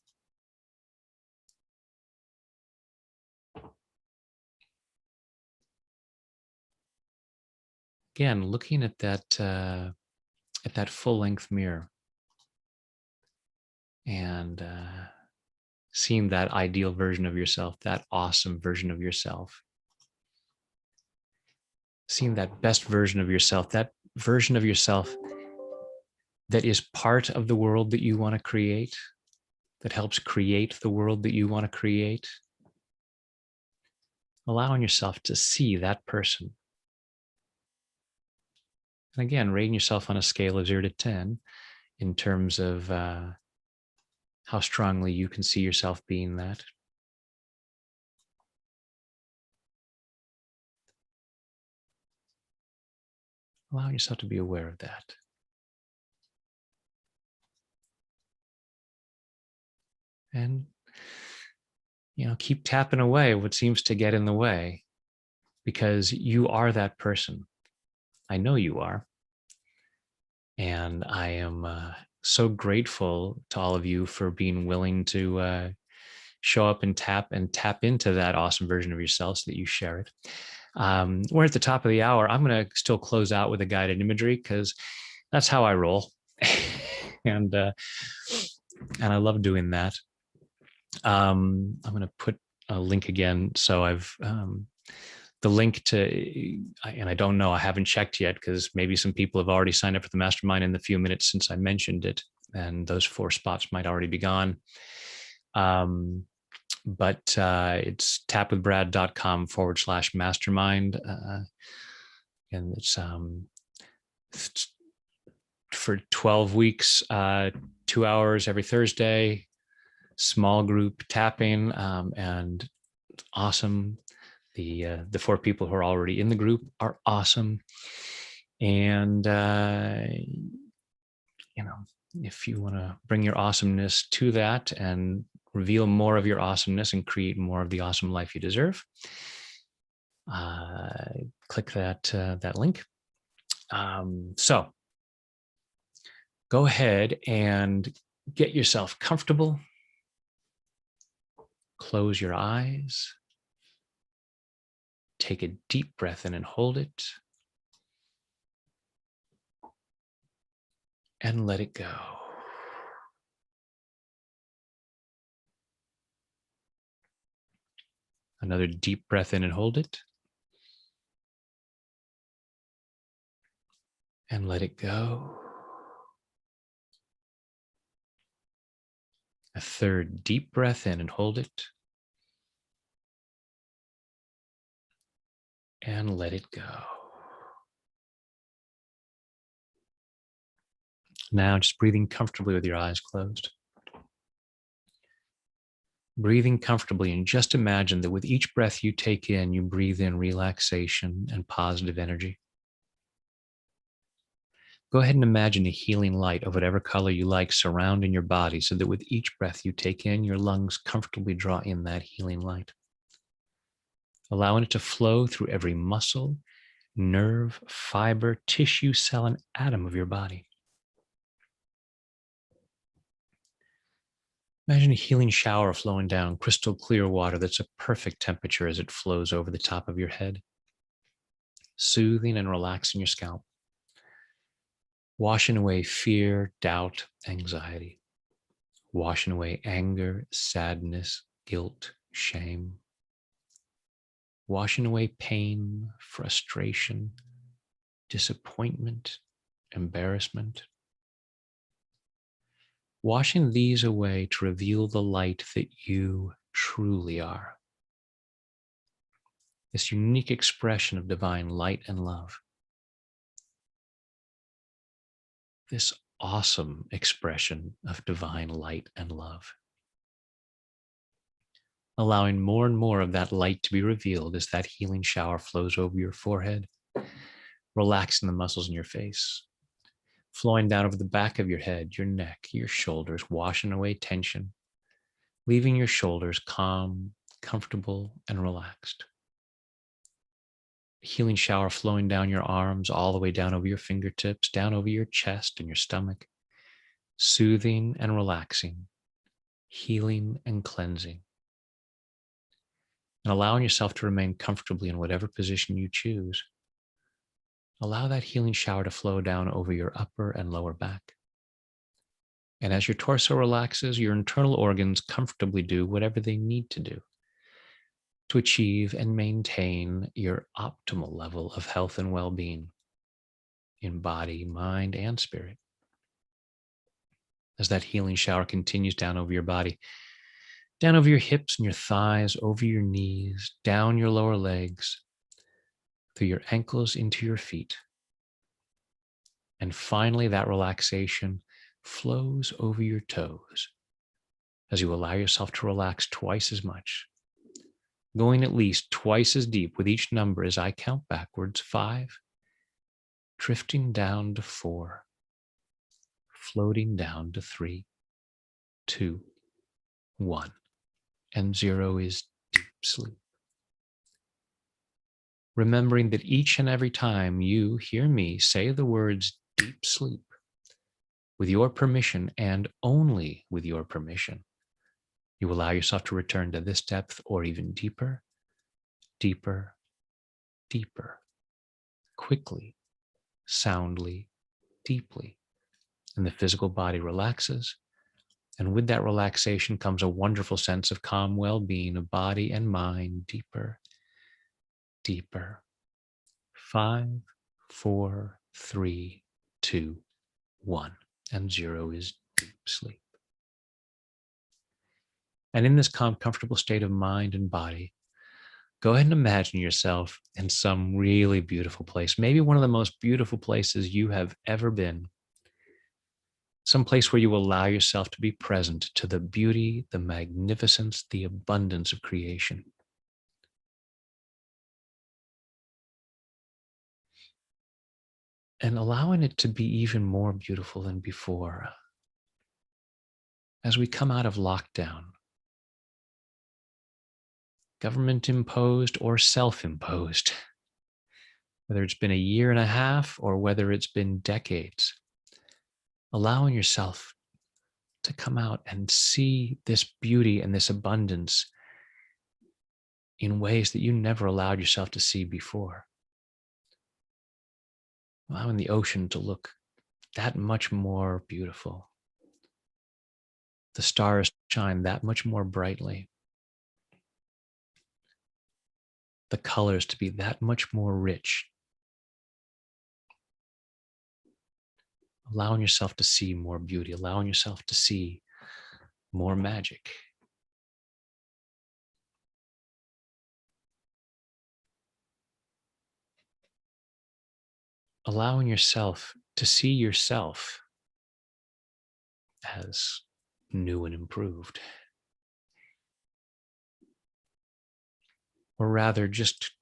Again, looking at that full-length mirror and seeing that ideal version of yourself, that awesome version of yourself, seeing that best version of yourself, that version of yourself that is part of the world that you want to create, that helps create the world that you want to create. Allowing yourself to see that person. And again, rating yourself on a scale of 0 to 10 in terms of how strongly you can see yourself being that. Allow yourself to be aware of that. And, keep tapping away what seems to get in the way, because you are that person. I know you are. And I am so grateful to all of you for being willing to show up and tap into that awesome version of yourself so that you share it. We're at the top of the hour. I'm going to still close out with a guided imagery because that's how I roll. and I love doing that. I'm going to put a link again. So I've the link to, and I don't know, I haven't checked yet because maybe some people have already signed up for the mastermind in the few minutes since I mentioned it, and those 4 spots might already be gone. But it's tapwithbrad.com/mastermind. And it's for 12 weeks, 2 hours every Thursday, small group tapping, and awesome. The 4 people who are already in the group are awesome. And, if you want to bring your awesomeness to that and reveal more of your awesomeness and create more of the awesome life you deserve, click that link. So go ahead and get yourself comfortable. Close your eyes. Take a deep breath in and hold it. And let it go. Another deep breath in and hold it. And let it go. A third deep breath in and hold it. And let it go. Now just breathing comfortably with your eyes closed. Breathing comfortably, and just imagine that with each breath you take in, you breathe in relaxation and positive energy. Go ahead and imagine a healing light of whatever color you like surrounding your body so that with each breath you take in, your lungs comfortably draw in that healing light. Allowing it to flow through every muscle, nerve, fiber, tissue, cell, and atom of your body. Imagine a healing shower flowing down crystal clear water that's a perfect temperature as it flows over the top of your head, soothing and relaxing your scalp, washing away fear, doubt, anxiety, washing away anger, sadness, guilt, shame, washing away pain, frustration, disappointment, embarrassment. Washing these away to reveal the light that you truly are. This unique expression of divine light and love. This awesome expression of divine light and love. Allowing more and more of that light to be revealed as that healing shower flows over your forehead, relaxing the muscles in your face, flowing down over the back of your head, your neck, your shoulders, washing away tension, leaving your shoulders calm, comfortable, and relaxed. A healing shower flowing down your arms, all the way down over your fingertips, down over your chest and your stomach, soothing and relaxing, healing and cleansing. And allowing yourself to remain comfortably in whatever position you choose. Allow that healing shower to flow down over your upper and lower back. And as your torso relaxes, your internal organs comfortably do whatever they need to do to achieve and maintain your optimal level of health and well-being in body, mind, and spirit. As that healing shower continues down over your body, down over your hips and your thighs, over your knees, down your lower legs, through your ankles into your feet. And finally, that relaxation flows over your toes, as you allow yourself to relax twice as much, going at least twice as deep with each number as I count backwards. 5, drifting down to 4, floating down to 3, 2, 1, and 0 is deep sleep. Remembering that each and every time you hear me say the words deep sleep, with your permission and only with your permission, you allow yourself to return to this depth or even deeper, deeper, deeper, quickly, soundly, deeply. And the physical body relaxes. And with that relaxation comes a wonderful sense of calm well-being of body and mind, deeper, deeper. 5, 4, 3, 2, 1, and 0 is deep sleep. And in this calm, comfortable state of mind and body, go ahead and imagine yourself in some really beautiful place, maybe one of the most beautiful places you have ever been. Some place where you allow yourself to be present to the beauty, the magnificence, the abundance of creation. And allowing it to be even more beautiful than before. As we come out of lockdown, government imposed or self-imposed, whether it's been a year and a half or whether it's been decades, allowing yourself to come out and see this beauty and this abundance in ways that you never allowed yourself to see before. Allowing the ocean to look that much more beautiful. The stars shine that much more brightly. The colors to be that much more rich. Allowing yourself to see more beauty, allowing yourself to see more magic. Allowing yourself to see yourself as new and improved. Or rather, just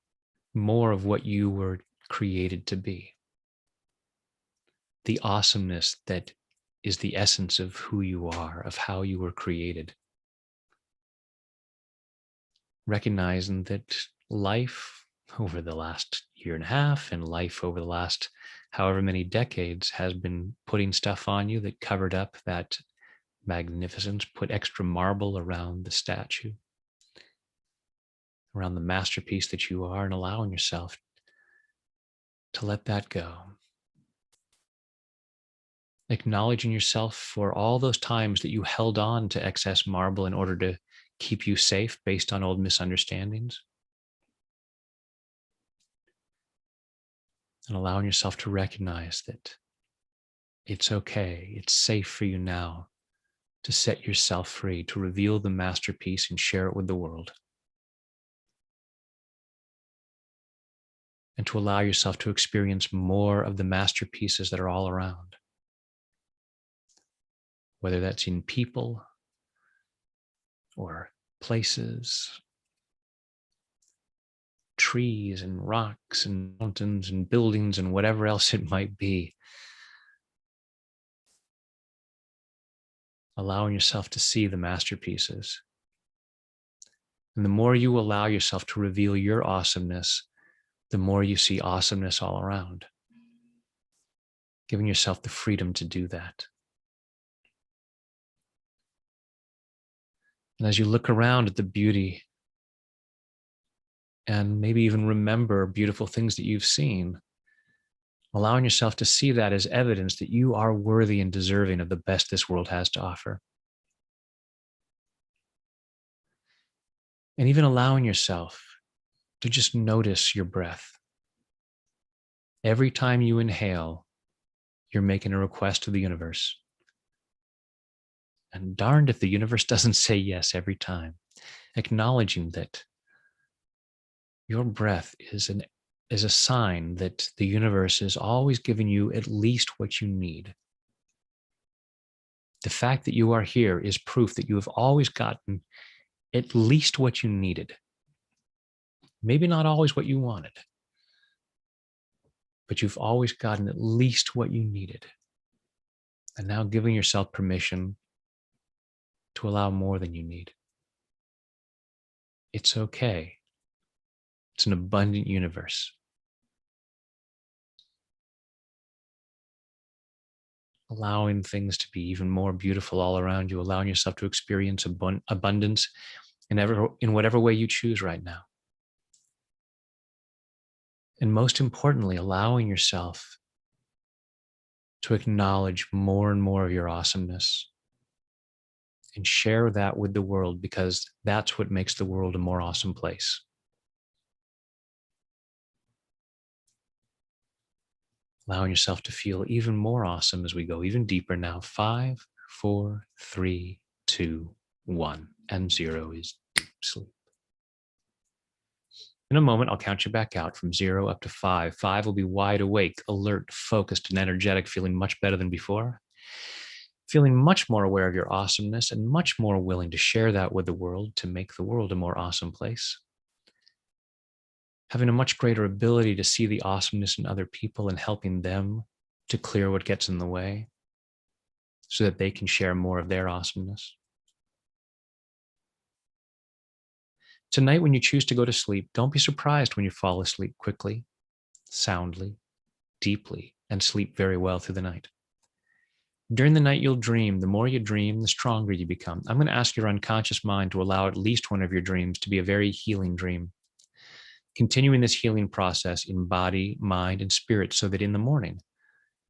more of what you were created to be. The awesomeness that is the essence of who you are, of how you were created. Recognizing that life over the last year and a half and life over the last however many decades has been putting stuff on you that covered up that magnificence, put extra marble around the statue, around the masterpiece that you are, and allowing yourself to let that go. Acknowledging yourself for all those times that you held on to excess marble in order to keep you safe based on old misunderstandings. And allowing yourself to recognize that it's okay, it's safe for you now to set yourself free, to reveal the masterpiece and share it with the world. And to allow yourself to experience more of the masterpieces that are all around. Whether that's in people or places, trees and rocks and mountains and buildings and whatever else it might be. Allowing yourself to see the masterpieces. And the more you allow yourself to reveal your awesomeness, the more you see awesomeness all around. Giving yourself the freedom to do that. And as you look around at the beauty and maybe even remember beautiful things that you've seen, allowing yourself to see that as evidence that you are worthy and deserving of the best this world has to offer. And even allowing yourself to just notice your breath. Every time you inhale, you're making a request to the universe. And darned if the universe doesn't say yes every time. Acknowledging that your breath is a sign that the universe is always giving you at least what you need. The fact that you are here is proof that you have always gotten at least what you needed. Maybe not always what you wanted, but you've always gotten at least what you needed. And now giving yourself permission to allow more than you need. It's okay. It's an abundant universe. Allowing things to be even more beautiful all around you, allowing yourself to experience abundance in whatever way you choose right now. And most importantly, allowing yourself to acknowledge more and more of your awesomeness and share that with the world, because that's what makes the world a more awesome place. Allowing yourself to feel even more awesome as we go even deeper now. 5, 4, 3, 2, 1, and 0 is deep sleep. In a moment, I'll count you back out from 0 up to 5. 5 will be wide awake, alert, focused, and energetic, feeling much better than before, feeling much more aware of your awesomeness and much more willing to share that with the world to make the world a more awesome place. Having a much greater ability to see the awesomeness in other people and helping them to clear what gets in the way so that they can share more of their awesomeness. Tonight, when you choose to go to sleep, don't be surprised when you fall asleep quickly, soundly, deeply, and sleep very well through the night. During the night, you'll dream. The more you dream, the stronger you become. I'm going to ask your unconscious mind to allow at least one of your dreams to be a very healing dream. Continuing this healing process in body, mind, and spirit so that in the morning,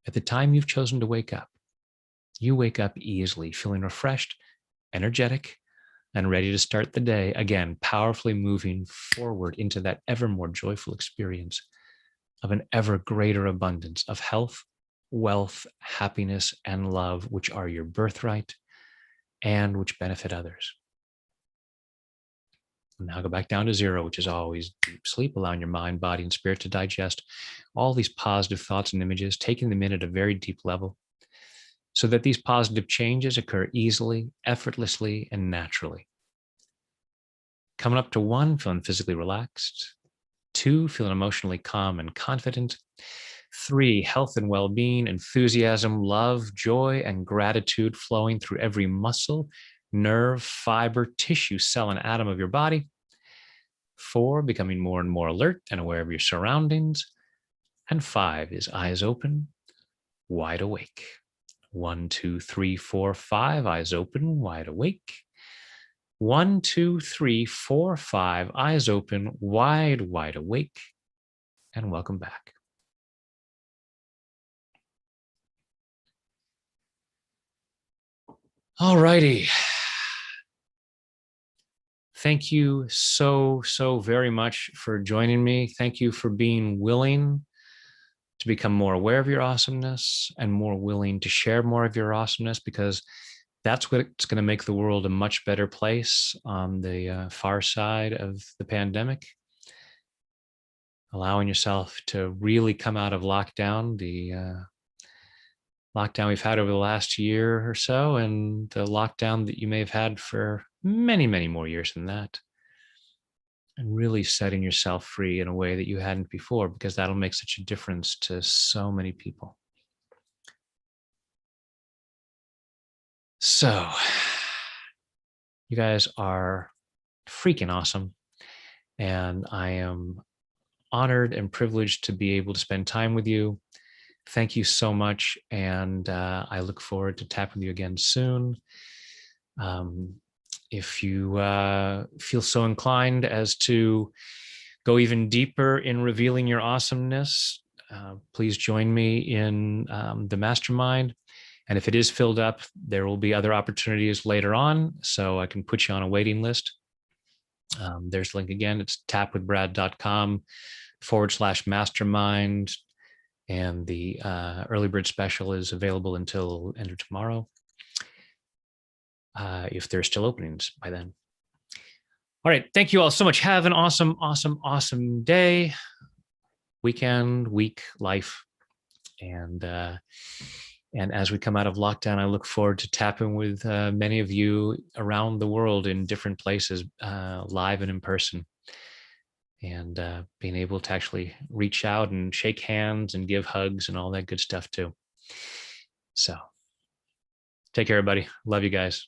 at the time you've chosen to wake up, you wake up easily, feeling refreshed, energetic, and ready to start the day, again, powerfully moving forward into that ever more joyful experience of an ever greater abundance of health, wealth, happiness, and love, which are your birthright and which benefit others. Now go back down to 0, which is always deep sleep, allowing your mind, body, and spirit to digest all these positive thoughts and images, taking them in at a very deep level so that these positive changes occur easily, effortlessly, and naturally. Coming up to 1, feeling physically relaxed. 2, feeling emotionally calm and confident. 3, health and well-being, enthusiasm, love, joy, and gratitude flowing through every muscle, nerve, fiber, tissue, cell, and atom of your body. 4, becoming more and more alert and aware of your surroundings. And 5 is eyes open, wide awake. 1, 2, 3, 4, 5, eyes open, wide awake. 1, 2, 3, 4, 5, eyes open, wide awake. And welcome back. All righty. Thank you so very much for joining me. Thank you for being willing to become more aware of your awesomeness and more willing to share more of your awesomeness, because that's what's going to make the world a much better place on the far side of the pandemic. Allowing yourself to really come out of lockdown, the lockdown we've had over the last year or so, and the lockdown that you may have had for many more years than that. And really setting yourself free in a way that you hadn't before, because that'll make such a difference to so many people. So, you guys are freaking awesome. And I am honored and privileged to be able to spend time with you. Thank you so much. And I look forward to tapping with you again soon. If you feel so inclined as to go even deeper in revealing your awesomeness, please join me in the mastermind. And if it is filled up, there will be other opportunities later on, so I can put you on a waiting list. There's the link again. It's tapwithbrad.com/mastermind. And the early bird special is available until end of tomorrow, if there's still openings by then. All right. Thank you all so much. Have an awesome day, weekend, week, life. And And as we come out of lockdown, I look forward to tapping with many of you around the world in different places, live and in person, and being able to actually reach out and shake hands and give hugs and all that good stuff too. So take care, everybody. Love you guys.